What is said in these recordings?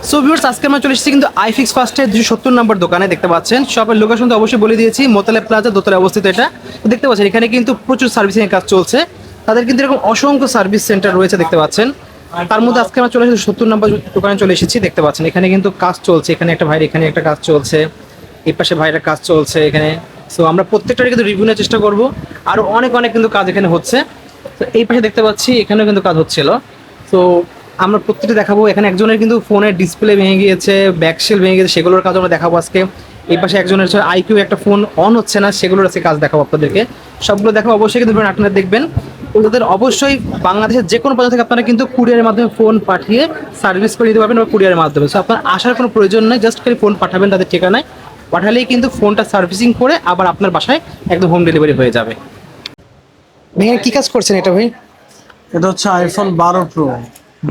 So viewers, আজকে আমরা চলে এসেছি কিন্তু আইফিক্স ফার্স্টের 270 নম্বর দোকানে। দেখতে পাচ্ছেন শপের লোকেশন তো অবশ্যই বলে দিয়েছি, মোতালেব প্লাজা দোতলায় অবস্থিত এটা। তো দেখতে পাচ্ছেন এখানে কিন্তু প্রচুর সার্ভিসিং এর কাজ চলছে। তাদের কিন্তু এরকম অসংখ্য সার্ভিস সেন্টার রয়েছে দেখতে পাচ্ছেন। তার মধ্যে আজকে আমরা চলে এসেছি 70 নম্বর দোকানে চলে এসেছি। দেখতে পাচ্ছেন এখানে কিন্তু কাজ চলছে, এখানে একটা ভাইয়ের এখানে একটা কাজ চলছে, এই পাশে ভাইয়ের কাজ চলছে এখানে। সো আমরা প্রত্যেকটারই কিন্তু রিভিউ নেওয়ার চেষ্টা করবো। আরো অনেক অনেক কিন্তু কাজ এখানে হচ্ছে। তো এই পাশে দেখতে পাচ্ছি এখানেও কিন্তু কাজ হচ্ছিল। তো আমরা প্রত্যেকটা দেখাবো। এখানে একজনের কিন্তু ফোনের ডিসপ্লে ভেঙে গিয়েছে, ব্যাকশেল ভেঙে গেছে, সেগুলোর কাজ আমরা দেখাবো আজকে। এই পাশে একজনের আইকিউ একটা ফোন অন হচ্ছে না, সেগুলোর আজকে কাজ দেখাবো আপনাদেরকে। সবগুলো দেখাবো অবশ্যই, কিন্তু আপনারা দেখবেন। ওদের অবশ্যই বাংলাদেশের যে কোনো প্রান্ত থেকে আপনারা কিন্তু কুরিয়ারের মাধ্যমে ফোন পাঠিয়ে সার্ভিস করে দিতে পারবেন, বা কুরিয়ারের মাধ্যমে। সো আপনার আসার কোনো প্রয়োজন নেই, জাস্ট খালি ফোন পাঠাবেন তাদের ঠিকানায়। পাঠালেই কিন্তু ফোনটা সার্ভিসিং করে আবার আপনার বাসায় একদম হোম ডেলিভারি হয়ে যাবে। ভাই কি কাজ করছেন এটা ভাই? এটা হচ্ছে আইফোন 12 প্রো।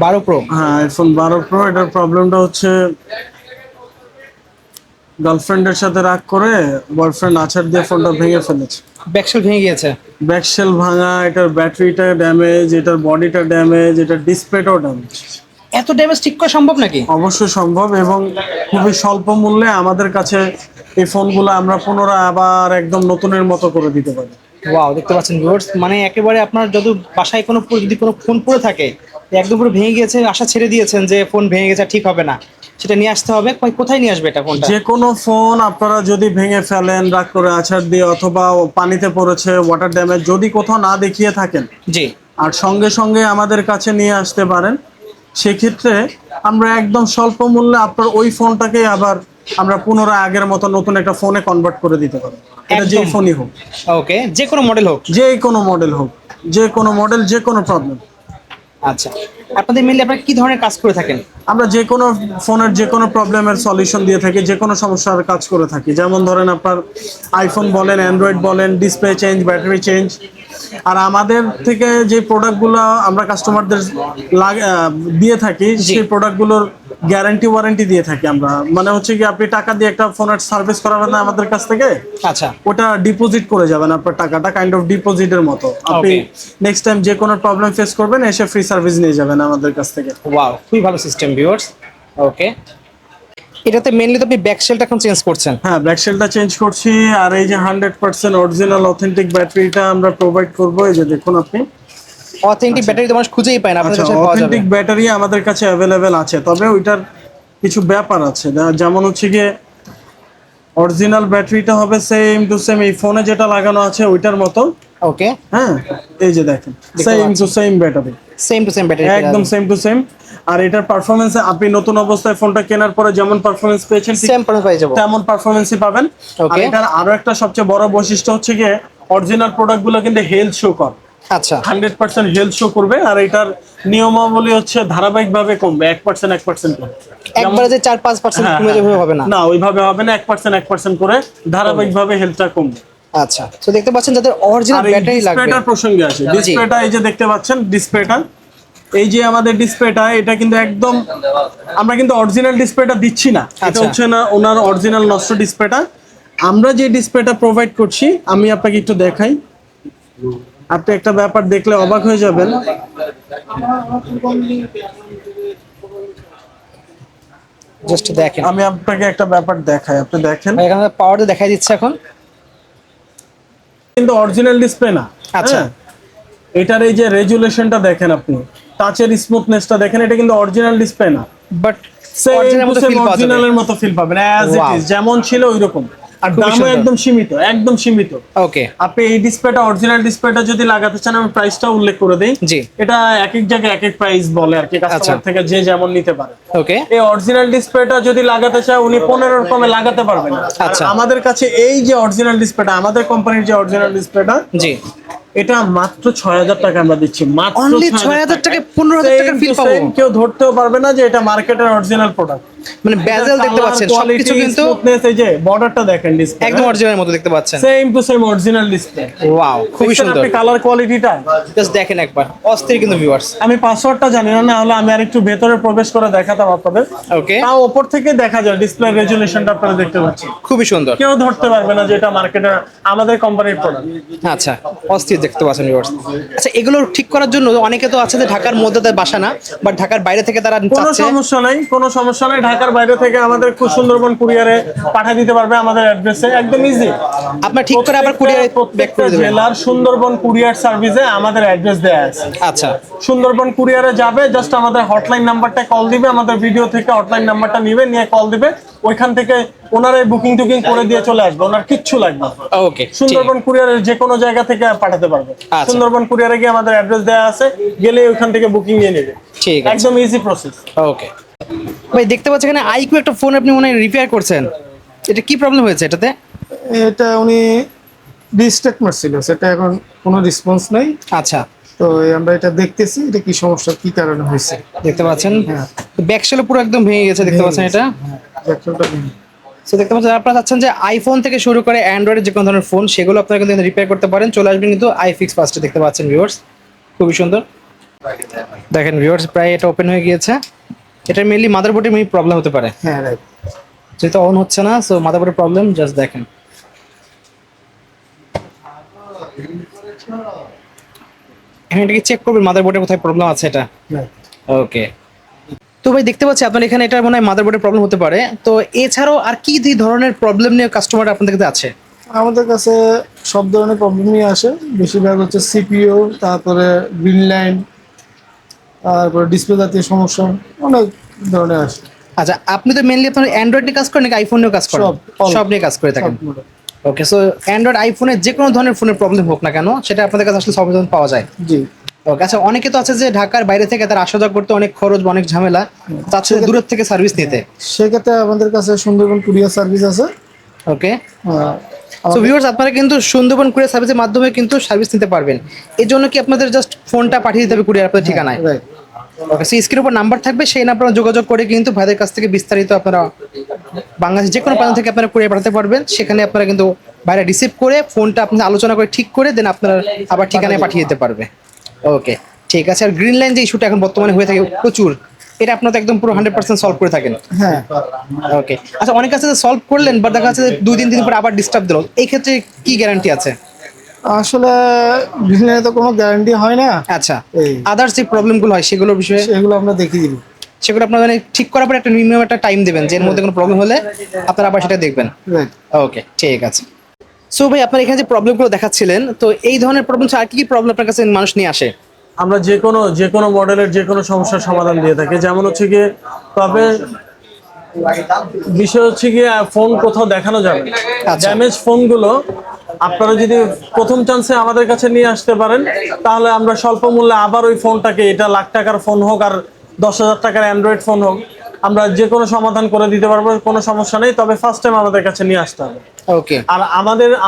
12 প্রো? হ্যাঁ, আইফোন 12 প্রো। এটার প্রবলেমটা হচ্ছে গার্লফ্রেন্ডের সাথে রাগ করে বয়ফ্রেন্ড আছাড় দিয়ে ফোনটা ভেঙে ফেলেছে। ব্যাকশেল ভেঙে গিয়েছে? ব্যাকশেল ভাঙা, এটার ব্যাটারিটা ড্যামেজ, এটার বডিটা ড্যামেজ, এটার ডিসপ্লেটাও ড্যামেজ। এত ড্যামেজ ঠিক করা সম্ভব নাকি? অবশ্যই সম্ভব, এবং খুবই স্বল্প মূল্যে আমাদের কাছে এই ফোনগুলো আমরা পুনরায় আবার একদম নতুনের মতো করে দিতে পারি। ওয়াও, দেখতে পাচ্ছেন ভিউয়ার্স, মানে একেবারে আপনার যদি বাসায় কোনো যদি কোনো ফোন পড়ে থাকে, একদম পুরো ভেঙে গিয়েছে, আশা ছেড়ে দিয়েছেন যে ফোন ভেঙে গেছে ঠিক হবে না, সেটা নিয়ে আসতে হবে। কোথায় নিয়ে আসবে এটা ফোনটা? যে কোনো ফোন আপনারা যদি ভেঙে ফেলেন রাগ করে আছাড় দিয়ে, অথবা পানিতে পড়েছে, ওয়াটার ড্যামেজ, যদি কোথাও না দেখিয়ে থাকেন, জি, আর সঙ্গে সঙ্গে আমাদের কাছে নিয়ে আসতে পারেন, সেক্ষেত্রে আমরা একদম স্বল্প মূল্যে আপনার ওই ফোনটাকে আবার আমরা পুনরায় আগের মতো নতুন একটা ফোনে কনভার্ট করে দিতে পারি। এটা যে একদম। ফোনই হোক, ওকে, যে কোনো মডেল হোক? যে কোনো মডেল হোক, যে কোনো মডেল, যে কোনো প্রবলেম। আচ্ছা, আপনাদের মেনলি আপনারা কি ধরনের কাজ করে থাকেন? আমরা যে কোনো ফোনের যে কোনো প্রবলেমের সলিউশন দিয়ে থাকি, যে কোনো সমস্যার কাজ করে থাকি। যেমন ধরেন আপনার আইফোন বলেন, অ্যান্ড্রয়েড বলেন, ডিসপ্লে চেঞ্জ, ব্যাটারি চেঞ্জ। আর আমাদের থেকে যে প্রোডাক্টগুলো আমরা কাস্টমারদের দিয়ে থাকি, সেই প্রোডাক্টগুলোর গ্যারান্টি ওয়ারেন্টি দিয়ে থাকি আমরা। মানে হচ্ছে কি, আপনি টাকা দিয়ে একটা ফোনের সার্ভিস করাবেন না আমাদের কাছ থেকে, আচ্ছা, ওটা ডিপোজিট করে যাবেন আপনার টাকাটা, কাইন্ড অফ ডিপোজিটের মতো। আপনি নেক্সট টাইম যে কোনো প্রবলেম ফেস করবেন, এসে ফ্রি সার্ভিস নিয়ে যাবেন আমাদের কাছ থেকে। ওয়াও, খুবই ভালো সিস্টেম ভিউয়ার্স। ওকে, এটাতে মেনলি তো আপনি ব্যাকশেলটা এখন চেঞ্জ করছেন? হ্যাঁ, ব্যাকশেলটা চেঞ্জ করছি। আর এই যে 100% অরিজিনাল অথেন্টিক ব্যাটারিটা আমরা প্রোভাইড করবো। এই যে দেখুন আপনি, অথেন্টিক ব্যাটারি তো মানুষ খুঁজেই পায় না, আপনাদের কাছে পাওয়া যাবে? অথেন্টিক ব্যাটারি আমাদের কাছে অ্যাভেলেবেল আছে, তবে ওইটার কিছু ব্যাপার আছে। যেমন হচ্ছে গিয়ে অরিজিনাল ব্যাটারিটা হবে সেম টু সেম এই ফোনে যেটা লাগানো আছে ওইটার মতো। ওকে, হ্যাঁ, এই যে দেখেন, same to same battery, same to same battery, একদম সেম টু সেম। আর এটার পারফরমেন্স আপনি নতুন অবস্থায় ফোনটা কেনার পরে যেমন পারফরমেন্স পেয়েছেন, সেম পারফরম্যান্স পেয়ে যাবো, তেমন পারফরমেন্সই পাবেন। আর ওকে, এটার আরো একটা সবচেয়ে বড় বৈশিষ্ট্য হচ্ছে গিয়ে অরিজিনাল প্রোডাক্টগুলো কিন্তু হেলথ শো করে। আচ্ছা, 100% হেলথ শো করবে। আর এটার নিয়মাবলী হচ্ছে ধারাবাহিকভাবে কমবে, 1% করে। একবারে যে 4-5% কমে যাবে হবে না? না, ওইভাবে হবে না, 1% করে ধারাবাহিকভাবে হেলথটা কমবে। আচ্ছা, তো দেখতে পাচ্ছেন যাদের অরিজিনাল ব্যাটারি লাগবে। ডিসপ্লেটার প্রসঙ্গে আসে, ডিসপ্লেটা এই যে দেখতে পাচ্ছেন, ডিসপ্লেটা এই যে আমাদের ডিসপ্লেটা, এটা কিন্তু একদম আমরা কিন্তু অরিজিনাল ডিসপ্লেটা দিচ্ছি না। এটা হচ্ছে না ওনার অরিজিনাল নষ্ট ডিসপ্লেটা। আমরা যে ডিসপ্লেটা প্রোভাইড করছি, আমি আপনাকে একটু দেখাই, আপনি একটা ব্যাপার দেখলে অবাক হয়ে যাবেন। জাস্ট দেখেন, আমি আপনাকে একটা ব্যাপার দেখাই, আপনি দেখেন। এখানে পাওয়ারটা দেখাই দিচ্ছে এখন, কিন্তু অরিজিনাল ডিসপ্লে না। আচ্ছা, এটার এই যে রেজুলেশনটা দেখেন, আপনি টাচের স্মুথনেসটা দেখেন, এটা কিন্তু অরিজিনাল ডিসপ্লে না, বাট অরিজিনালের মতো ফিল পাবেন, অ্যাজ ইট ইজ, যেমন ছিল ওইরকম। আর দামও একদম সীমিত, একদম সীমিত। ওকে, আপনি এই ডিসপ্লেটা, অরিজিনাল ডিসপ্লেটা যদি লাগাতে চান, আমি প্রাইসটা উল্লেখ করে দেই। জি, এটা এক এক জায়গায় এক এক প্রাইস বলে আর কি, কাস্টমার থেকে যে যেমন নিতে পারে। ওকে, এই অরিজিনাল ডিসপ্লেটা যদি লাগাতে চায়, উনি 15 কমে লাগাতে পারবেন না। আচ্ছা, আমাদের কাছে এই যে অরিজিনাল ডিসপ্লেটা, আমাদের কোম্পানির যে অরিজিনাল ডিসপ্লেটা, জি, এটা মাত্র 6000 টাকা আমরা দিচ্ছি। মাত্র অনলি 6000 টাকা 15000 টাকার ফিল পাবো। কেউ ধরতেও পারবে না যে এটা মার্কেটের অরিজিনাল প্রোডাক্ট। মানে বেজেল দেখতে পাচ্ছেন সবকিছু কিন্তু এই যে বর্ডারটা দেখেন ডিসপ্লে একদম অরিজিনাল মতো দেখতে পাচ্ছেন। Same to same original display. Wow, খুবই সুন্দর। আপনি কালার কোয়ালিটিটা জাস্ট দেখেন একবার, অস্থির কিন্তু ভিউয়ার্স। আমি পাসওয়ার্ডটা জানি না, না হলে আমি আর একটু ভেতরে প্রবেশ করে দেখাতাম আপনাদের। ওকে, তাও উপর থেকে দেখা যায় ডিসপ্লে রেজোলিউশনটা আপনারা দেখতে পাচ্ছেন, খুবই সুন্দর। কেউ ধরতে পারবে না যে এটা মার্কেটে আমাদের কোম্পানির প্রোডাক্ট। আচ্ছা, অস্থির দেখতে পাচ্ছেন ভিউয়ার্স। আচ্ছা, এগুলো ঠিক করার জন্য অনেকে তো আছে যে ঢাকার মধ্যে তাদের বাসা না, বাট ঢাকার বাইরে থেকে তারা কোনো চাচ্ছে। সমস্যা নাই, কোনো সমস্যা নাই। ঢাকার বাইরে থেকে আমাদের খুব সুন্দরবন কুরিয়ারে পাঠিয়ে দিতে পারবে আমাদের অ্যাড্রেসে, একদম ইজি। আপনার ঠিক করে আবার কুরিয়ারে ব্যাক প্রত্যেকটা করে দেবেন। জেলার সুন্দরবন কুরিয়ার সার্ভিসে আমাদের অ্যাড্রেস দেয়া আছে। আচ্ছা, সুন্দরবন কুরিয়ারে যাবে, জাস্ট আমাদের হটলাইন নাম্বারটা কল দিবে, আমাদের ভিডিও থেকে হটলাইন নাম্বারটা নিবে, নিয়ে কল দিবে, ওইখান থেকে ওনারাই বুকিং টুকিং করে দিয়ে চলে আসবে, ওনার কিচ্ছু লাগবে না। ওকে, সুন্দরবন কুরিয়ারের যে কোনো জায়গা থেকে পাঠাতে পারবে। আচ্ছা। সুন্দরবন কুরিয়ারে গিয়ে আমাদের অ্যাড্রেস দেওয়া আছে, গেলে ওইখান থেকে বুকিং নিয়ে নেবে। ঠিক আছে, একদম ইজি প্রসেস। ওকে। ভাই দেখতে পাচ্ছি এখানে আইকিউ একটা ফোন আপনি মনে হয় রিপেয়ার করছেন, এটা কি প্রবলেম হয়েছে এটাতে? এটা উনি রিস্টার্ট মারছিল, সেটা এখন কোনো রেসপন্স নাই। আচ্ছা, তো আমরা এটা দেখতেছি এটা কি সমস্যা, কি কারণে হয়েছে। দেখতে পাচ্ছেন হ্যাঁ। ব্যাকশেলও পুরো একদম ভেঙে গেছে, দেখতে পাচ্ছেন এটা। ব্যাকটেরিয়াটা নেই। সো দেখতে পাচ্ছেন আপনারা চাচ্ছেন যে আইফোন থেকে শুরু করে অ্যান্ড্রয়েডের যে কোনো ধরনের ফোন সেগুলো আপনারা কিন্তু রিপেয়ার করতে পারেন, চলে আসবেন কিন্তু আইফিক্স ফার্স্টে। দেখতে পাচ্ছেন ভিউয়ার্স, খুবই সুন্দর। দেখেন ভিউয়ার্স, প্রায় এটা ওপেন হয়ে গিয়েছে। এটা মেইনলি মাদারবোর্ডের মেইন প্রবলেম হতে পারে, হ্যাঁ রাইট। যেহেতু অন হচ্ছে না, সো মাদারবোর্ডের প্রবলেম। জাস্ট দেখেন, এখন এটাকে চেক করবেন মাদারবোর্ডের কোথায় প্রবলেম আছে এটা। ওকে, তো ভাই দেখতে পাচ্ছি আপনার এখানে এটা মনে হয় মাদারবোর্ডের প্রবলেম হতে পারে। তো এছাড়াও আর কি ধরনের প্রবলেম নিয়ে কাস্টমার আপনাদের কাছে আছে? আমাদের কাছে সব ধরনের প্রবলেমই আসে, বেশিরভাগ হচ্ছে সিপিইউ, তারপরে গ্রিন লাইন, তারপরে ডিসপ্লে জাতীয় সমস্যা অনেক ধরনের আসে। আচ্ছা, আপনি তো মেইনলি আপনার অ্যান্ড্রয়েড নিয়ে কাজ করেন নাকি আইফোন নিয়ে কাজ করেন? সব, all। সব নিয়ে কাজ করে থাকেন। সব model। ওকে, সো অ্যান্ড্রয়েড আইফোনের যে কোনো ধরনের ফোনের প্রবলেম হোক না কেন, সেটা আপনাদের কাছে আসলে সমাধান পাওয়া যায়। জি। ওকে, আচ্ছা, অনেকে তো আছে যে ঢাকার বাইরে থেকে তার আসা যাওয়া করতে অনেক খরচ বা অনেক ঝামেলা, চাচ্ছে দূরের থেকে সার্ভিস নিতে। সেক্ষেত্রে আমাদের কাছে সুন্দরবন কুরিয়ার সার্ভিস আছে। ওকে, আহ, সো ভিউয়ার্স, আপনারা কিন্তু সুন্দরবন কুরিয়ার সার্ভিসের মাধ্যমে কিন্তু সার্ভিস নিতে পারবেন। এই জন্য কি আপনাদের জাস্ট ফোনটা পাঠিয়ে দিতে হবে কুরিয়ার আপনাদের ঠিকানায়। রাইট। ওকে, সেই স্ক্রিনের উপর নাম্বার থাকবে, সেই নাম্বারে যোগাযোগ করে কিন্তু ভাইদের কাছ থেকে বিস্তারিত আপনারা বাংলাদেশের যে কোনো প্রান্ত থেকে আপনারা কুরিয়ার পাঠাতে পারবেন। সেখানে আপনারা কিন্তু বাইরে রিসিভ করে ফোনটা আপনার আলোচনা করে ঠিক করে দেন আপনারা আবার ঠিকানায় পাঠিয়ে দিতে পারবে। ওকে, ঠিক আছে। আর গ্রিন লাইন যে ইস্যুটা এখন বর্তমানে হয়ে থাকে প্রচুর, এটা আপনারা তো একদম পুরো 100% সলভ করে থাকেন। হ্যাঁ। ওকে, আচ্ছা, অনেক কাছে সলভ করলেন বা দেখা যাচ্ছে 2-3 দিন পর আবার ডিস্টার্ব দিল, এই ক্ষেত্রে কি গ্যারান্টি আছে? আসলে গ্রিন লাইনে তো কোনো গ্যারান্টি হয় না। আচ্ছা, এই। আদার্স যে প্রবলেমগুলো হয় সেগুলোর বিষয়ে সেগুলো আমরা দেখিয়ে দিব। সেগুলো আপনারা মানে ঠিক করার পরে একটা মিনিমাম একটা টাইম দেবেন, যে এর মধ্যে কোনো প্রবলেম হলে আপনারা আবার সেটা দেখবেন। রাইট। ওকে, ঠিক আছে। সো ভাই, আপনার এখানে যে প্রবলেমগুলো দেখাচ্ছিলেন, তো এই ধরনের প্রবলেম আর কি কি প্রবলেম আপনার কাছে মানুষ নিয়ে আসে? আমরা যে কোনো মডেলের যে কোনো সমস্যার সমাধান দিয়ে থাকি। যেমন হচ্ছে গিয়ে, তবে বিষয় হচ্ছে গিয়ে ফোন কোথাও দেখানো যাবে না। আচ্ছা। ড্যামেজ ফোনগুলো আপনারা যদি প্রথম চান্সে আমাদের কাছে নিয়ে আসতে পারেন, তাহলে আমরা স্বল্প মূল্যে আবার ওই ফোনটাকে, এটা লাখ টাকার ফোন হোক আর 10,000 টাকার অ্যান্ড্রয়েড ফোন হোক, আমরা যে কোনো সমাধান করে দিতে পারবো, কোনো সমস্যা নেই। তবে ফার্স্ট টাইম আমাদের কাছে নিয়ে আসতে হবে। ওকে, আর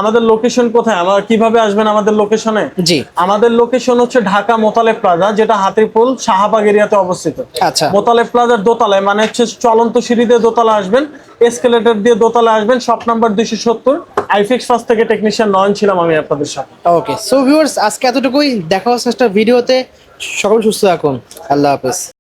আমাদের লোকেশন কোথায়, আমরা কিভাবে আসবেন আমাদের লোকেশনে? জি। আমাদের লোকেশন হচ্ছে ঢাকা মোতালেব প্লাজা, যেটা হাতিরপুল শাহবাগ এরিয়াতে অবস্থিত। আচ্ছা। মোতালেব প্লাজার দোতলায়, মানে হচ্ছে চলন্ত সিঁড়ি দিয়ে দোতলা আসবেন, এসকেলেটর দিয়ে দোতলা আসবেন, শপ নাম্বার 270। আইফিক্স ফার্স্ট থেকে টেকনিশিয়ান নয়ন ছিলাম আমি আপনাদের সাথে। ওকে, সো ভিউয়ার্স, আজকে এতটুকুই। দেখা হচ্ছে একটা ভিডিওতে। সকল সুস্থ থাকুন। আল্লাহ হাফেজ।